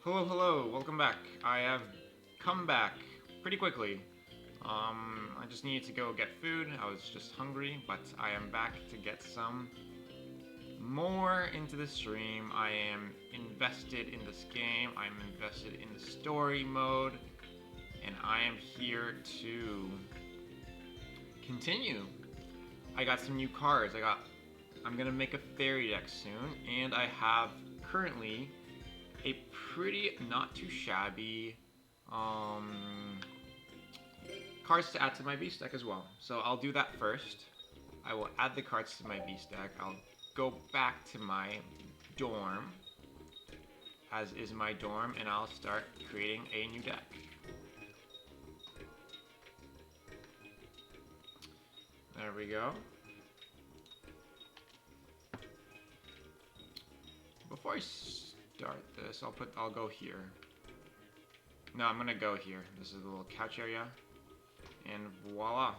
Hello, hello, welcome back. I have come back pretty quickly. I just needed to go get food. I was just hungry, but I am back to get some more into the stream. I am invested in this game. I'm invested in the story mode, and I am here to continue. I got some new cards. I'm gonna make a fairy deck soon, and I have currently a pretty not too shabby um, cards to add to my beast deck as well. So I'll do that first. I will add the cards to my beast deck. I'll go back to my dorm, as is my dorm, and I'll start creating a new deck. There we go. Before I start this, I'll go here. No, I'm gonna go here. This is the little couch area. And voila.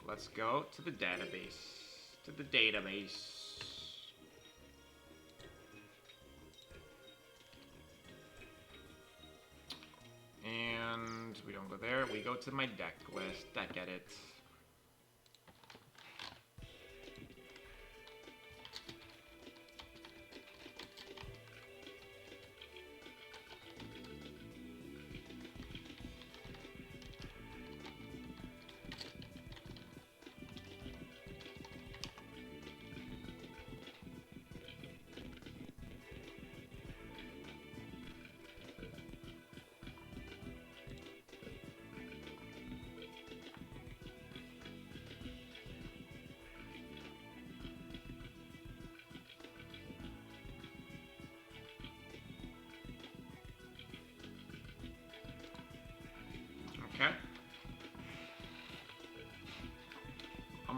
Let's go to the database. To the database. And we don't go there. We go to my deck list. Deck edit. Okay.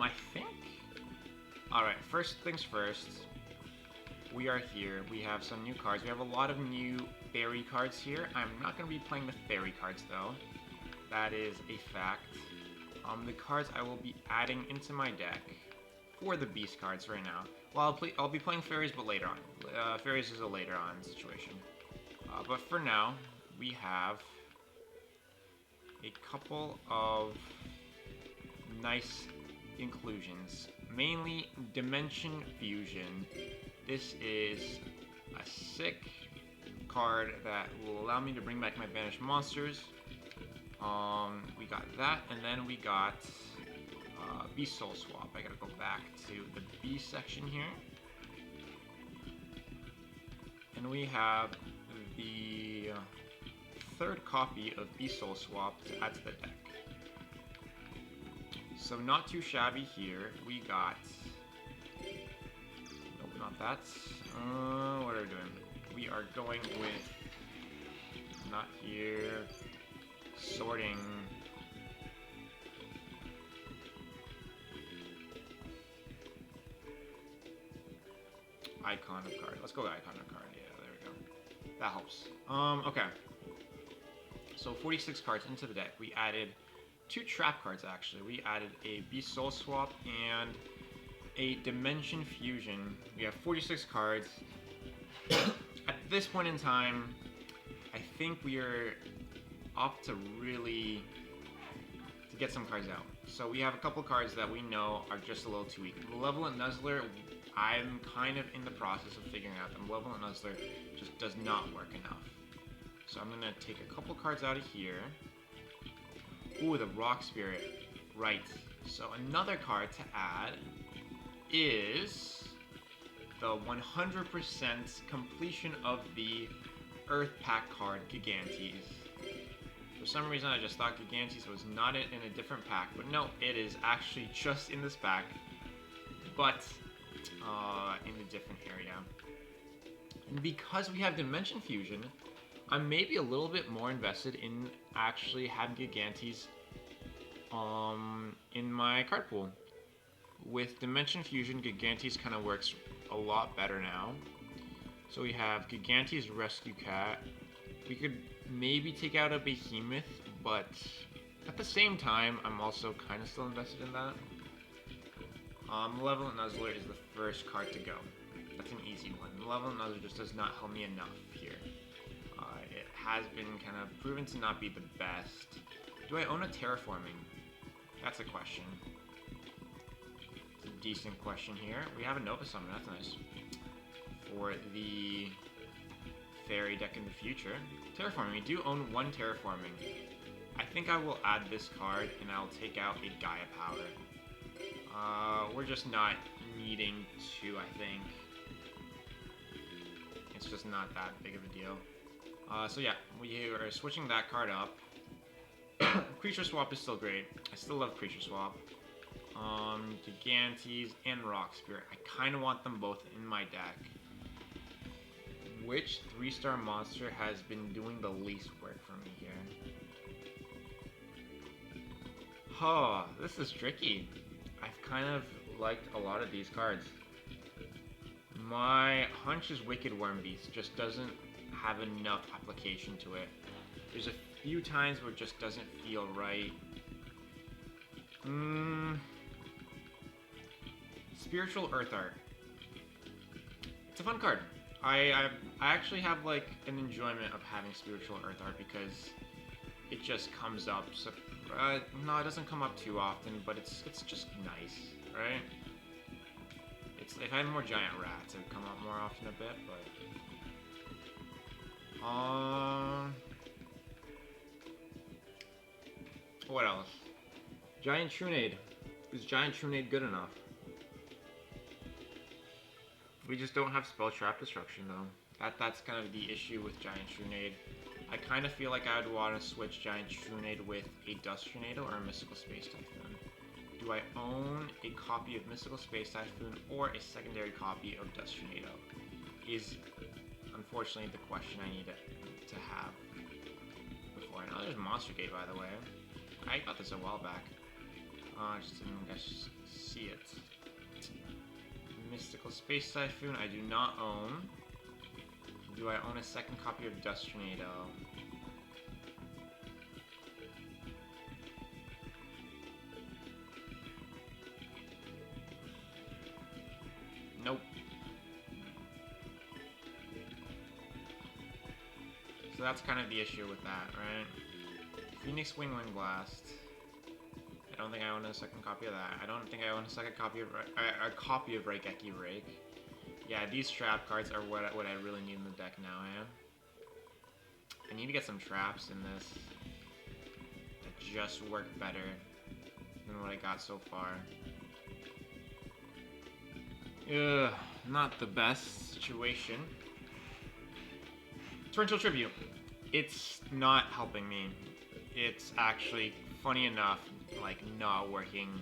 I think. Alright, first things first. We are here. We have some new cards. We have a lot of new fairy cards here. I'm not going to be playing the fairy cards though. That is a fact. The cards I will be adding into my deck for the beast cards right now. Well, I'll be playing fairies, but later on. Fairies is a later on situation. But for now, we have a couple of nice inclusions. Mainly Dimension Fusion. This is a sick card that will allow me to bring back my banished monsters. We got that, and then we got Beast Soul Swap. I gotta go back to the Beast section here. And we have the third copy of Beast Soul Swap to add to the deck. So not too shabby here. We got... Nope, not that. What are we doing? We are going with... Not here. Sorting. Icon of card. Let's go with icon of card. Yeah, there we go. That helps. Okay. So 46 cards into the deck. We added 2 trap cards actually. We added a Beast Soul Swap and a Dimension Fusion. We have 46 cards. At this point in time, I think we are up to really to get some cards out. So we have a couple cards that we know are just a little too weak. Malevolent Nuzzler, I'm kind of in the process of figuring out that Malevolent Nuzzler just does not work enough. So I'm gonna take a couple cards out of here. Ooh, the Rock Spirit. Right. So another card to add is the 100% completion of the Earth Pack card, Gigantes. For some reason, I just thought Gigantes was not in a different pack, but no, it is actually just in this pack, but in a different area. And because we have Dimension Fusion, I'm maybe a little bit more invested in actually having Gigantes in my card pool. With Dimension Fusion, Gigantes kind of works a lot better now. So we have Gigantes Rescue Cat. We could maybe take out a Behemoth, but at the same time, I'm also kind of still invested in that. Malevolent Nuzzler is the first card to go. That's an easy one. level, and other just does not help me enough here. It has been kind of proven to not be the best. Do I own a terraforming? That's a question. It's a decent question here. We have a Nova Summon, that's nice. For the Fairy deck in the future. Terraforming, we do own one terraforming. I think I will add this card and I'll take out a Gaia Power. We're just not needing to, I think. It's just not that big of a deal. So yeah, we are switching that card up. Creature Swap is still great. I still love Creature Swap. Gigantes and Rock Spirit. I kind of want them both in my deck. Which 3-star monster has been doing the least work for me here? Oh, this is tricky. I've kind of liked a lot of these cards. My hunch is Wicked Wormbeast just doesn't have enough application to it. There's a few times where it just doesn't feel right. Spiritual Earth Art. It's a fun card. I actually have like an enjoyment of having Spiritual Earth Art because it just comes up. So, no, it doesn't come up too often, but it's just nice, right? If I had more giant rats, it would come up more often a bit, but what else? Giant Trunade. Is Giant Trunade good enough? We just don't have Spell Trap Destruction though. That's kind of the issue with Giant Trunade. I kind of feel like I would want to switch Giant Trunade with a Dust Tornado or a Mystical Space Typhoon. Do I own a copy of Mystical Space Typhoon or a secondary copy of Dust Tornado? Is unfortunately the question I need to have before. I know there's Monster Gate, by the way. I got this a while back. I just didn't see it. Mystical Space Typhoon I do not own. Do I own a second copy of Dust Tornado? Nope. So that's kind of the issue with that, right? Phoenix Wing Blast. I don't think I own a second copy of that. I don't think I own a second copy of a copy of Raigeki Rake. Yeah, these trap cards are what I really need in the deck now, I need to get some traps in this that just work better than what I got so far. Ugh, not the best situation. Torrential Tribute. It's not helping me. It's actually, funny enough, like not working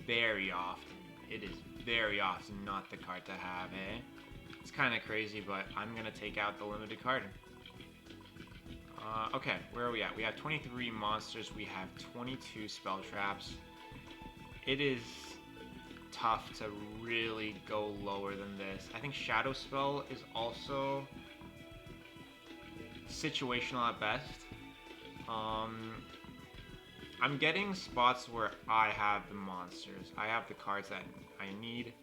very often. It is very often not the card to have, eh? It's kind of crazy, but I'm gonna take out the limited card. Okay, where are we at? We have 23 monsters. We have 22 spell traps. It is tough to really go lower than this. I think Shadow Spell is also situational at best. I'm getting spots where I have the monsters. I have the cards that I need.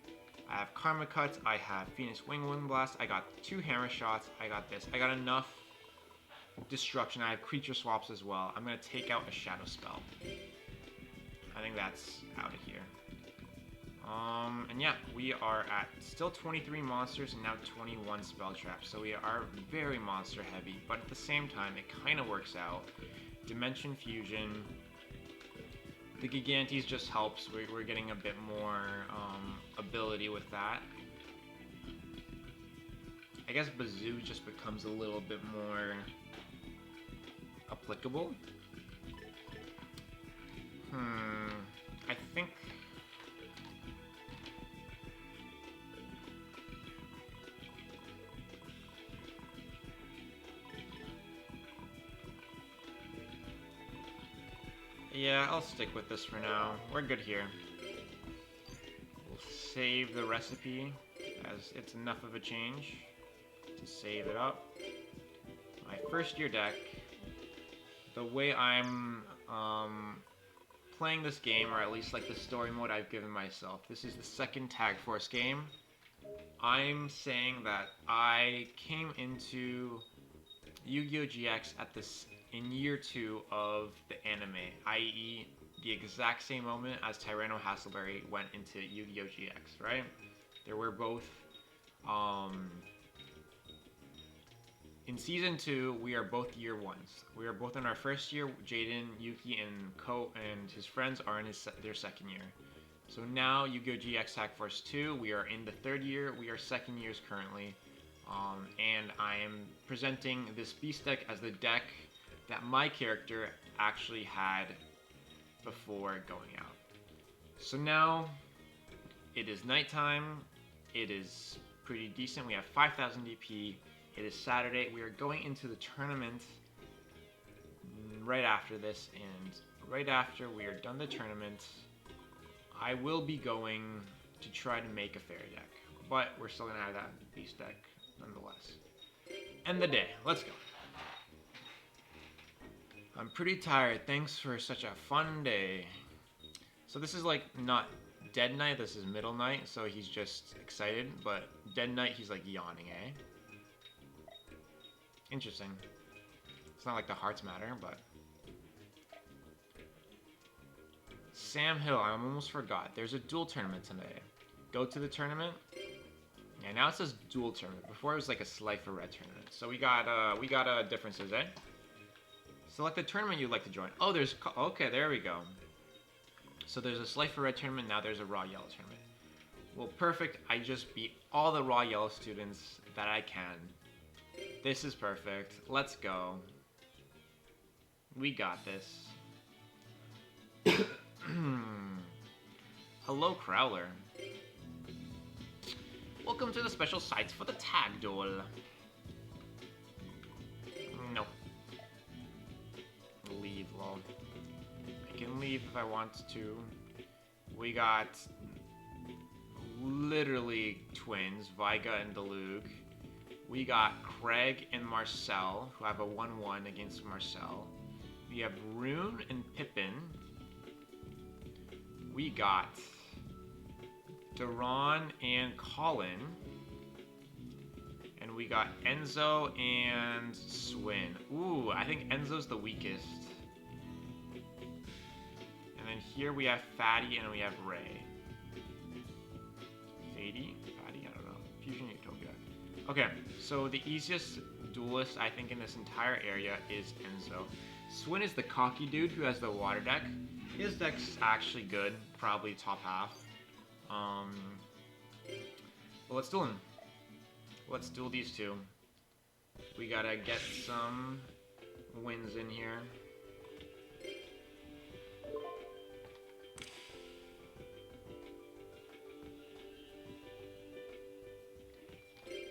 I have Karma Cuts, I have Phoenix Wing Blast, I got 2 Hammer Shots, I got this. I got enough destruction. I have Creature Swaps as well. I'm going to take out a Shadow Spell. I think that's out of here. And yeah, we are at still 23 monsters and now 21 spell traps. So we are very monster heavy, but at the same time, it kind of works out. Dimension Fusion. The Gigantes just helps. We're getting a bit more ability with that. I guess Bazoo just becomes a little bit more applicable. I think... Yeah, I'll stick with this for now. We're good here. We'll save the recipe, as it's enough of a change to save it up. My first year deck, the way I'm playing this game, or at least like the story mode I've given myself, this is the second Tag Force game. I'm saying that I came into Yu-Gi-Oh! GX in year 2 of the anime, i.e., the exact same moment as Tyranno Hasselberry went into Yu-Gi-Oh! GX, right? They were both in season 2. We are both year 1s. We are both in our first year. Jaden, Yuki, and Ko and his friends are in their second year. So now Yu-Gi-Oh! GX Tag Force 2, we are in the third year. We are second years currently. And I am presenting this Beast deck as the deck that my character actually had before going out. So now it is nighttime. It is pretty decent. We have 5,000 DP. It is Saturday. We are going into the tournament right after this, and right after we are done the tournament, I will be going to try to make a fairy deck, but we're still gonna have that beast deck nonetheless. End the day. Let's go. I'm pretty tired. Thanks for such a fun day. So this is like not Dead Night. This is Middle Night. So he's just excited, but Dead Night he's like yawning, eh? Interesting. It's not like the hearts matter, but. Sam Hill, I almost forgot. There's a duel tournament today. Go to the tournament. Yeah, now it says duel tournament. Before it was like a Slifer Red tournament. So we got differences, eh? Select the tournament you'd like to join. Oh, okay, there we go. So there's a Slifer Red tournament. Now there's a Raw Yellow tournament. Well, perfect. I just beat all the Raw Yellow students that I can. This is perfect. Let's go. We got this. Hello, Crowler. Welcome to the special sites for the tag duel. No. Leave, lol. I can leave if I want to. We got literally twins, Viga and Delug. We got Craig and Marcel, who have a 1-1 against Marcel. We have Rune and Pippin. We got Duran and Colin. And we got Enzo and Swin. Ooh, I think Enzo's the weakest. And then here we have Fatty and we have Ray. Fatty? I don't know. Fusion Utopia. Okay, so the easiest duelist I think in this entire area is Enzo. Swin is the cocky dude who has the water deck. His deck's actually good, probably top half. But let's duel him. Let's duel these two. We gotta get some wins in here.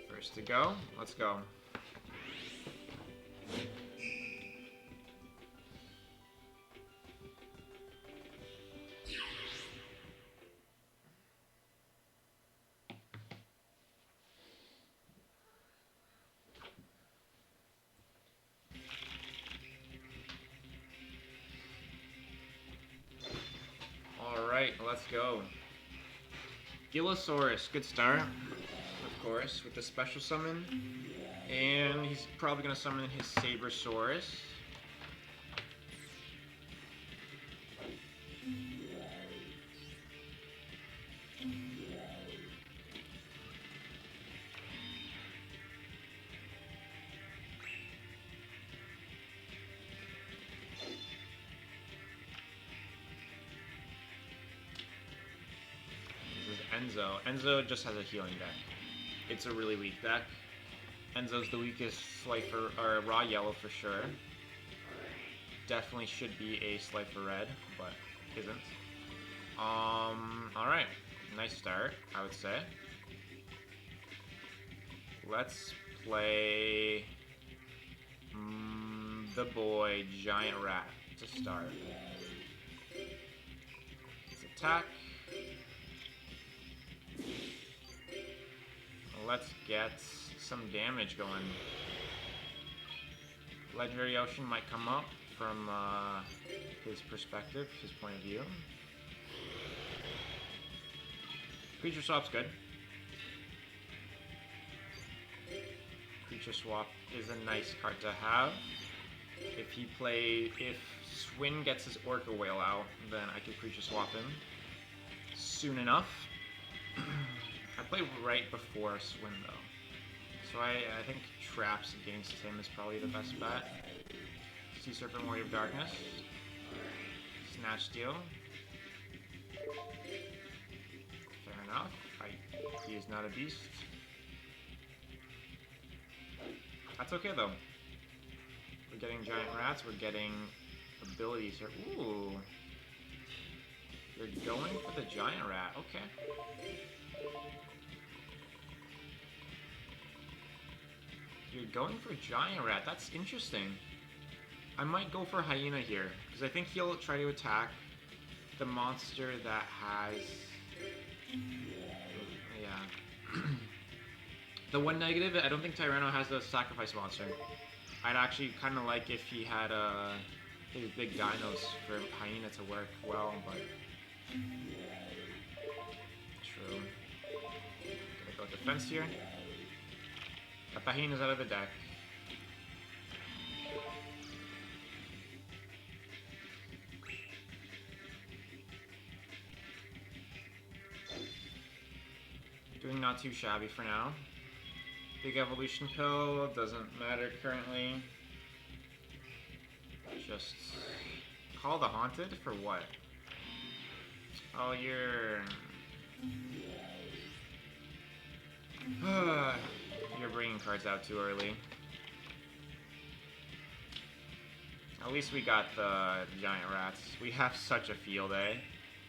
First to go, let's go. Alright, let's go. Gillosaurus, good start, of course, with the special summon. And he's probably going to summon his Sabersaurus. Enzo. Enzo just has a healing deck. It's a really weak deck. Enzo's the weakest Slifer or Raw Yellow for sure. Definitely should be a Slifer Red, but isn't. Alright. Nice start, I would say. Let's play the boy Giant Rat to start. Let's attack. Let's get some damage going. Legendary Ocean might come up from his perspective, his point of view. Creature swap's good. Creature Swap is a nice card to have. If Swin gets his Orca Whale out, then I could Creature Swap him soon enough. I play right before Swin though, so I think traps against him is probably the best bet. Sea Serpent, Warrior of Darkness, Snatch Steal. Fair enough. He is not a beast. That's okay though. We're getting giant rats. We're getting abilities here. Ooh. You're going for the giant rat. Okay. You're going for giant rat. That's interesting. I might go for hyena here because I think he'll try to attack the monster that has. Yeah. The one negative, I don't think Tyranno has the sacrifice monster. I'd actually kind of like if he had his big dinos for hyena to work well, but true. Gonna go defense here. Got the hyenas out of the deck. Doing not too shabby for now. Big evolution pill, doesn't matter currently. Just call the haunted for what? Oh, you're bringing cards out too early. At least we got the giant rats. We have such a field, eh?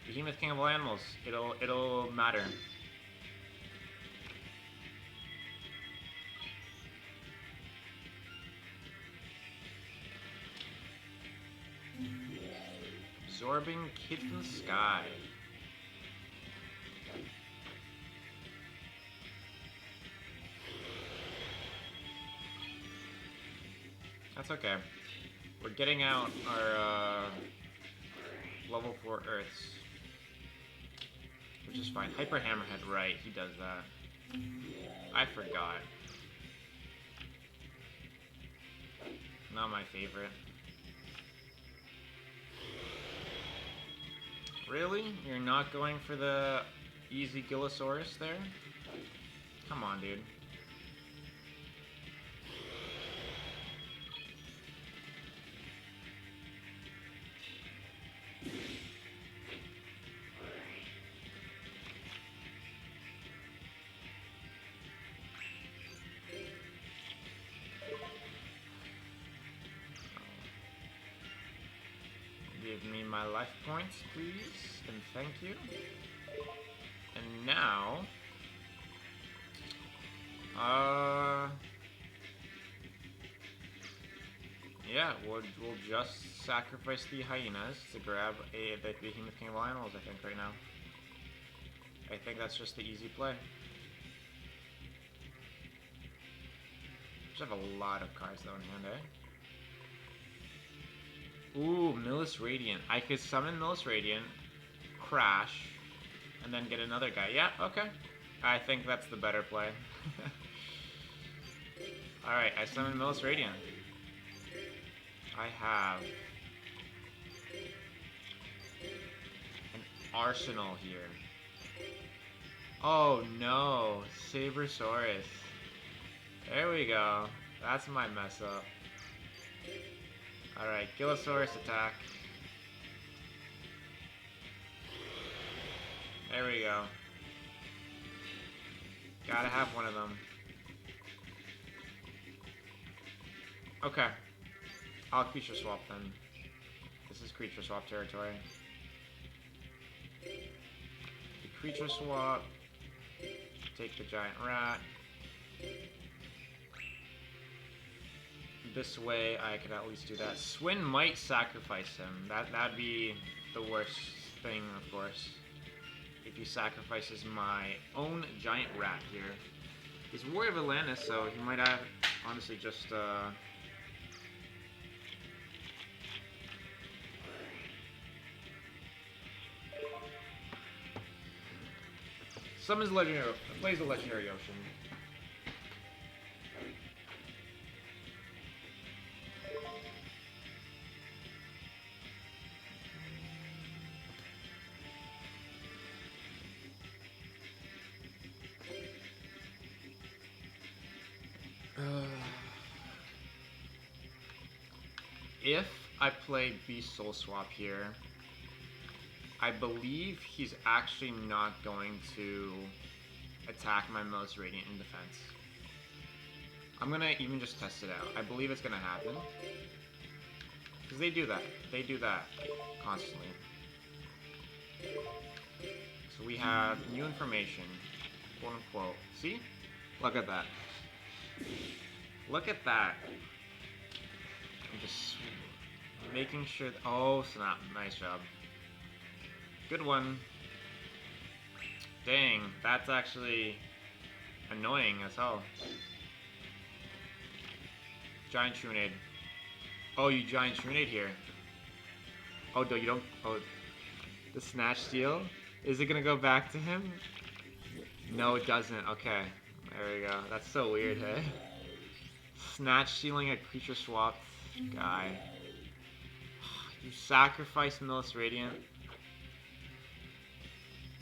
Behemoth, King of all animals. It'll matter. Absorbing Kid from the Sky. That's okay. We're getting out our level 4 Earths, which is fine. Hyper Hammerhead, right? He does that. I forgot. Not my favorite. Really? You're not going for the easy Gillosaurus there? Come on, dude. Give me my life points, please, and thank you. And now, yeah, we'll just sacrifice the hyenas to grab the Behemoth King of all animals, I think, right now. I think that's just the easy play. Just have a lot of cards though in hand, eh? Ooh, Millis Radiant. I could summon Millis Radiant, crash, and then get another guy. Yeah, okay. I think that's the better play. Alright, I summon Millis Radiant. I have an arsenal here. Oh no, Sabersaurus. There we go. That's my mess up. Alright, Gillosaurus attack. There we go. Gotta have one of them. Okay. I'll creature swap then. This is creature swap territory. The creature swap. Take the giant rat. This way I could at least do that. Swin might sacrifice him. That'd be the worst thing, of course. If he sacrifices my own giant rat here. He's Warrior of Atlantis, so he might have honestly just summons legendary, plays the legendary ocean. If I play Beast Soul Swap here, I believe he's actually not going to attack my most Radiant in defense. I'm gonna even just test it out. I believe it's gonna happen. Because they do that. They do that constantly. So we have new information, quote unquote. See? Look at that. Look at that. I'm just making sure. Oh, snap. Nice job. Good one. Dang, that's actually annoying as hell. Giant Trunade. Oh, you Giant Trunade here. Oh, no, you don't. Oh, the Snatch Steal? Is it gonna go back to him? No, it doesn't. Okay. There we go. That's so weird, hey? Snatch Stealing a creature swap guy. You sacrifice Millis Radiant.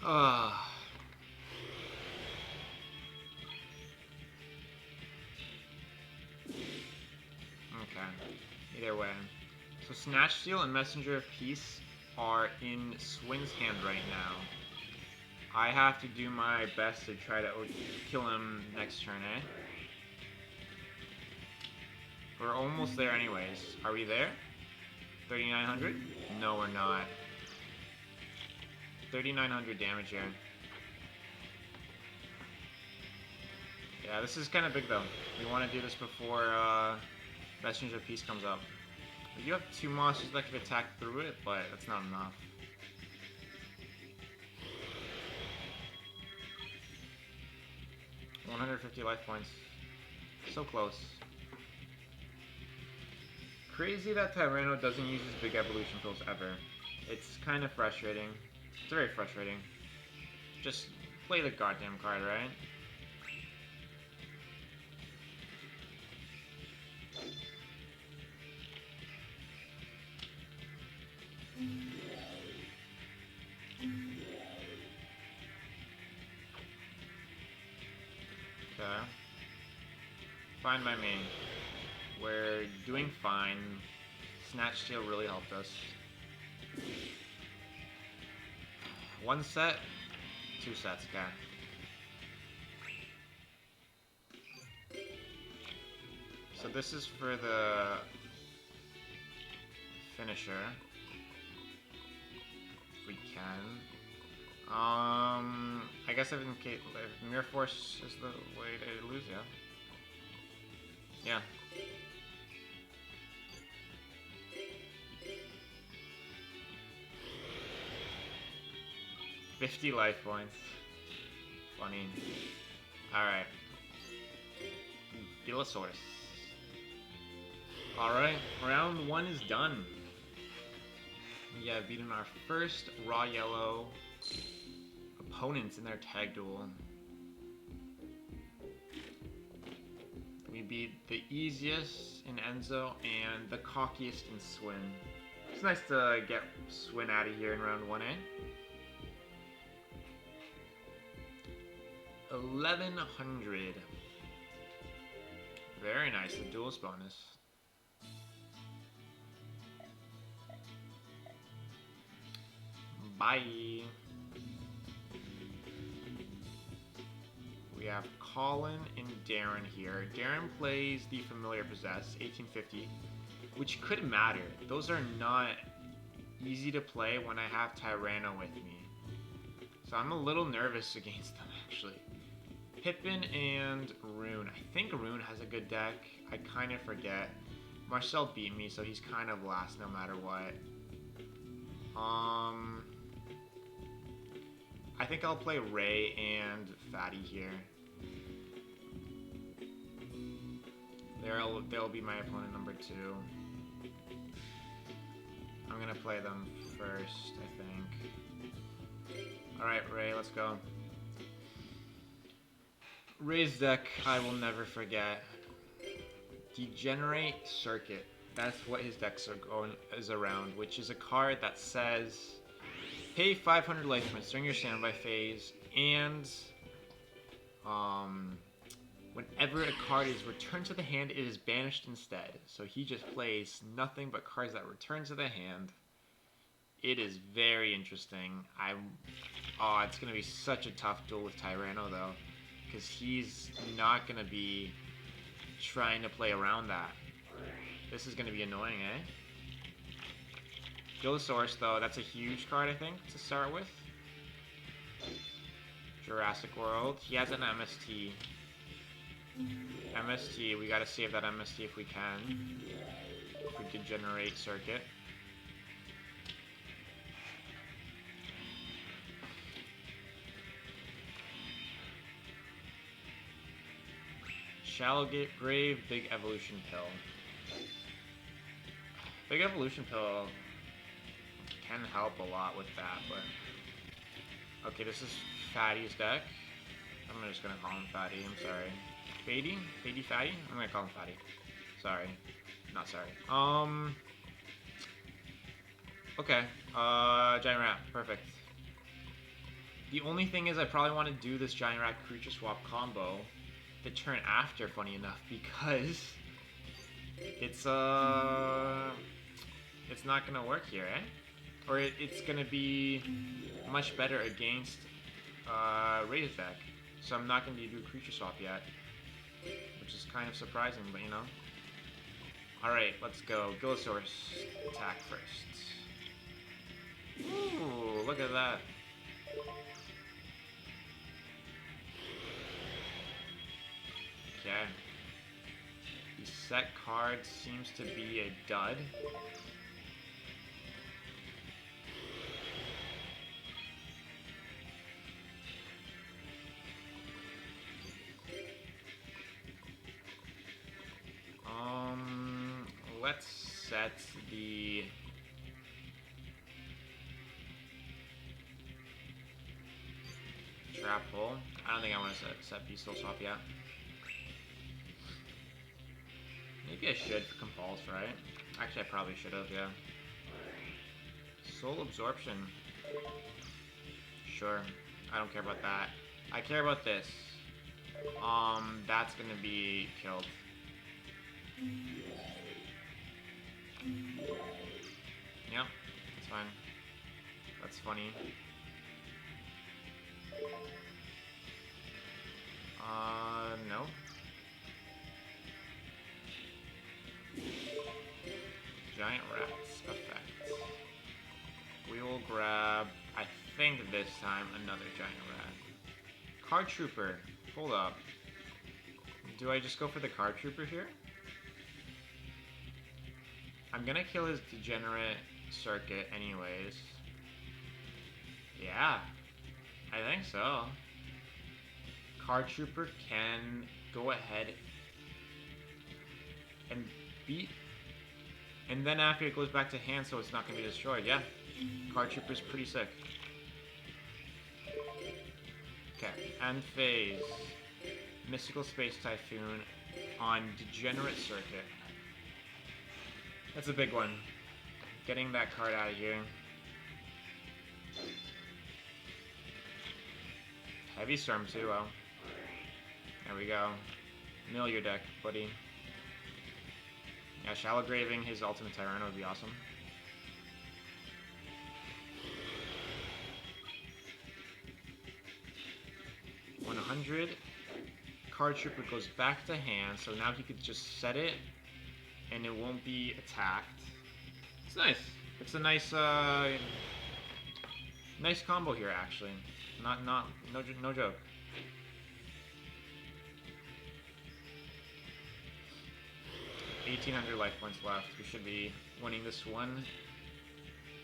Ugh. Okay. Either way. So Snatch Steal and Messenger of Peace are in Swin's hand right now. I have to do my best to try to kill him next turn, eh? We're almost there anyways. Are we there? 3,900? No, we're not. 3,900 damage here. Yeah, this is kind of big though. We want to do this before Messenger of Peace comes up. We do have 2 monsters that can attack through it, but that's not enough. $150 life points. So close. Crazy that Tyranno doesn't use his big evolution pills ever. It's kind of frustrating. It's very frustrating. Just play the goddamn card, right? Okay. Fine by me. We're doing fine. Snatch Steal really helped us. 1 set, 2 sets, okay. So this is for the finisher. If we can. I guess if Mirror Force is the way to lose, yeah. Yeah. $50 life points. Funny. Alright. Gilasaurus. Alright, round 1 is done. We have beaten our first raw yellow opponents in their tag duel. We beat the easiest in Enzo and the cockiest in Swin. It's nice to get Swin out of here in round 1, eh? 1,100. Very nice, the duelist bonus. Bye. We have Colin and Darren here. Darren plays the Familiar Possess, 1850, which could matter. Those are not easy to play when I have Tyranno with me. So I'm a little nervous against them, actually. Pippin and Rune. I think Rune has a good deck. I kind of forget. Marcel beat me, so he's kind of last no matter what. I think I'll play Ray and Fatty here. They'll be my opponent number 2. I'm gonna play them first, I think. Alright, Ray, let's go. Ray's deck, I will never forget. Degenerate Circuit. That's what his decks is around, which is a card that says pay 500 life points during your standby phase and Whenever a card is returned to the hand, it is banished instead. So he just plays nothing but cards that return to the hand. It is very interesting. Oh, it's gonna be such a tough duel with Tyranno though, because he's not gonna be trying to play around that. This is gonna be annoying, eh? Gillosaurus though, that's a huge card I think to start with. Jurassic World. He has an MST. MST, we gotta save that MST if we can. If we degenerate circuit. Shallow Grave, Big Evolution Pill. Big Evolution Pill can help a lot with that, but... Okay, this is Fatty's deck. I'm just gonna call him Fatty, I'm sorry. Fatty? Fatty? I'm gonna call him Fatty. Sorry. Not sorry. Okay. Giant Rat. Perfect. The only thing is I probably want to do this Giant Rat Creature Swap combo the turn after, funny enough, because it's not gonna work here, eh? Or it's gonna be much better against Ray's deck. So I'm not gonna do Creature Swap yet. Which is kind of surprising, but you know. Alright, let's go. Gillosaurus attack first. Ooh, look at that. Okay. The set card seems to be a dud. Let's set the trap hole. I don't think I want to set Beastal Swap yet. Maybe I should for Compulse, right? Actually, I probably should have, yeah. Soul Absorption. Sure. I don't care about that. I care about this. That's gonna be killed. Yep, that's fine. That's funny. No. Giant Rats effect. We will grab, I think this time, another Giant Rat. Card Trooper. Hold up. Do I just go for the Card Trooper here? I'm gonna kill his Degenerate Circuit anyways. Yeah, I think so. Card Trooper can go ahead and beat, and then after it goes back to hand, so it's not gonna be destroyed. Yeah, Card Trooper's pretty sick. Okay, end phase. Mystical Space Typhoon on Degenerate Circuit. That's a big one. Getting that card out of here. Heavy Storm too, well. There we go. Mill your deck, buddy. Yeah, Shallow Graving his Ultimate Tyranno would be awesome. $100. Card Trooper goes back to hand, so now he could just set it and it won't be attacked. It's nice. It's a nice nice combo here actually. No joke. $1,800 life points left. We should be winning this one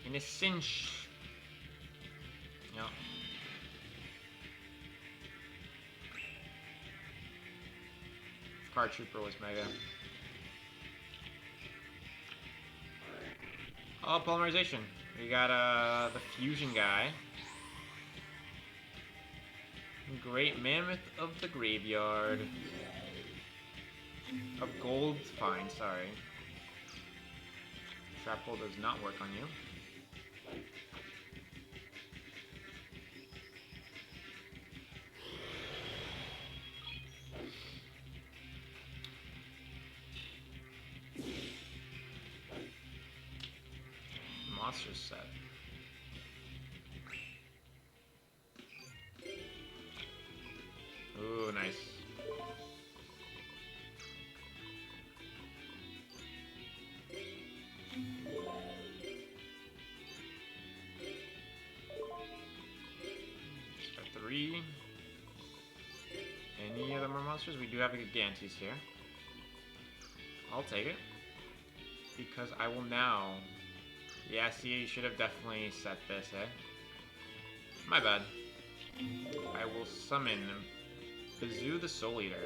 in a cinch. Yep. Card Trooper was mega. Oh, Polymerization. We got the Fusion guy. Great Mammoth of the Graveyard. Of Gold, fine, sorry. Trap Hole does not work on you. monsters set. Ooh, nice. For 3. Any of them are monsters? We do have a Gigantes here. I'll take it. Because I will now... Yeah, see, you should have definitely set this, eh? My bad. I will summon Bazoo the Soul Eater,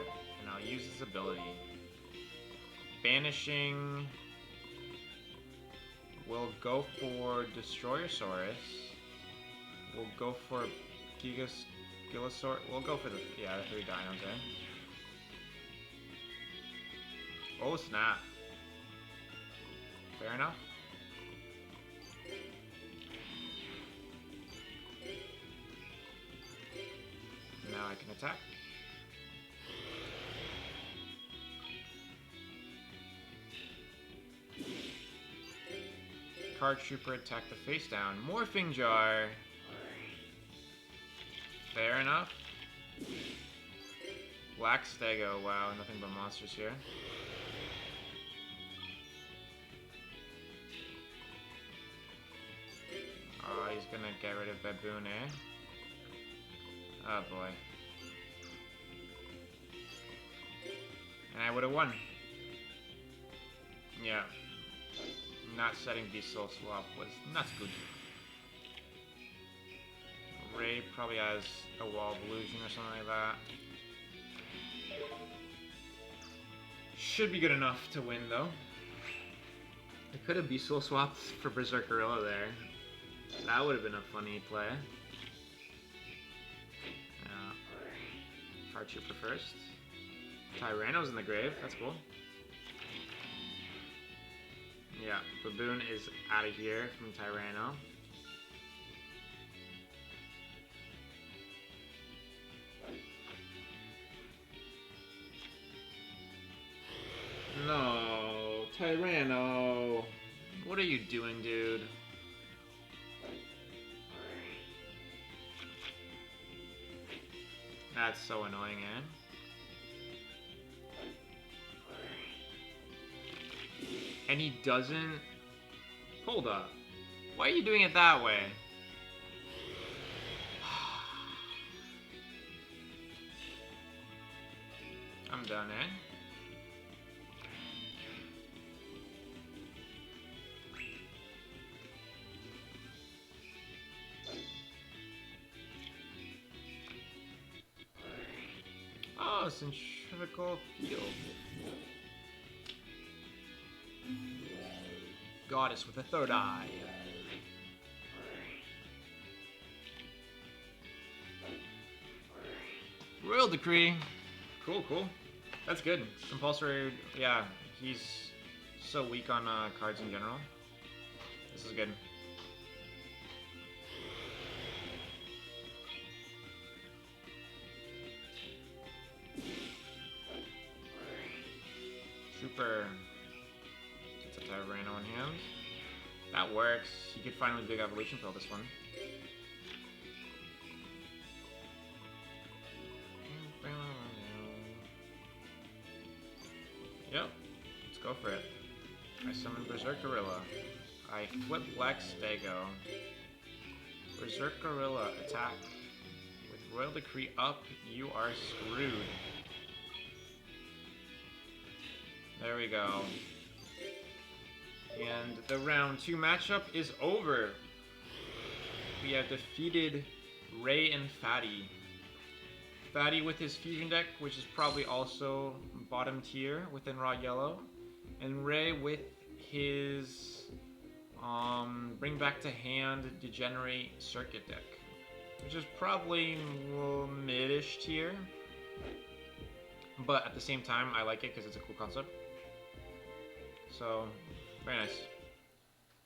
and I'll use his ability. Banishing... We'll go for Destroyosaurus. We'll go for Gigasaur. We'll go for the 3 dinos, eh? Oh snap. Fair enough. Now I can attack. Card Trooper attack the face down. Morphing Jar. Fair enough. Black Stego. Wow, nothing but monsters here. Oh, he's gonna get rid of Baboon, eh? Oh boy. And I would have won. Yeah. Not setting Beast Soul Swap was not good. Ray probably has a Wall of Illusion or something like that. Should be good enough to win though. I could have Beast Soul swapped for Berserk Gorilla there. That would have been a funny play. Card Trooper first. Tyranno's in the grave, that's cool. Yeah, Baboon is out of here from Tyranno. No, Tyranno. What are you doing, dude? That's so annoying, eh? And he doesn't... Hold up. Why are you doing it that way? I'm done, eh? Oh, Centrifugal Field. Goddess with a third eye. Royal Decree. Cool, cool. That's good. Compulsory, yeah, he's so weak on cards in general. This is good. Super. Gets a Tyranno in hand. That works. He could finally big evolution fill this one. Yep. Let's go for it. I summon Berserk Gorilla. I flip Black Stego. Berserk Gorilla, attack. With Royal Decree up, you are screwed. There we go. And the round 2 matchup is over. We have defeated Ray and Fatty. Fatty with his fusion deck, which is probably also bottom tier within Raw Yellow. And Ray with his Bring Back to Hand Degenerate Circuit deck, which is probably mid-ish tier. But at the same time, I like it because it's a cool concept. So, very nice.